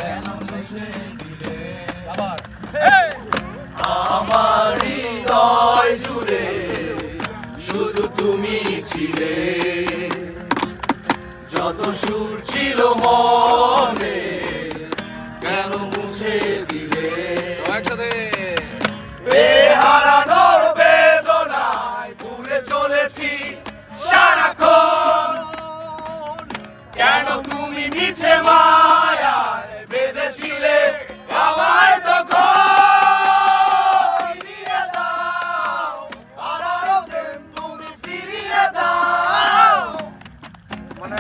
কেন মুছে দিলে আবার আমার হৃদয় জুড়ে শুধু তুমি ছিলে যত সুর ছিল মনে কেন মুছে দিলে একসাথে হারানোর বেদনায় ঘুরে চলেছি সারাক্ষণ কেন তুমি মিছে মায়ায় বেঁধেছিলে আমায় তখন ফিরিয়ে দাও হারানো প্রেম তুমি ফিরিয়ে দাও মানে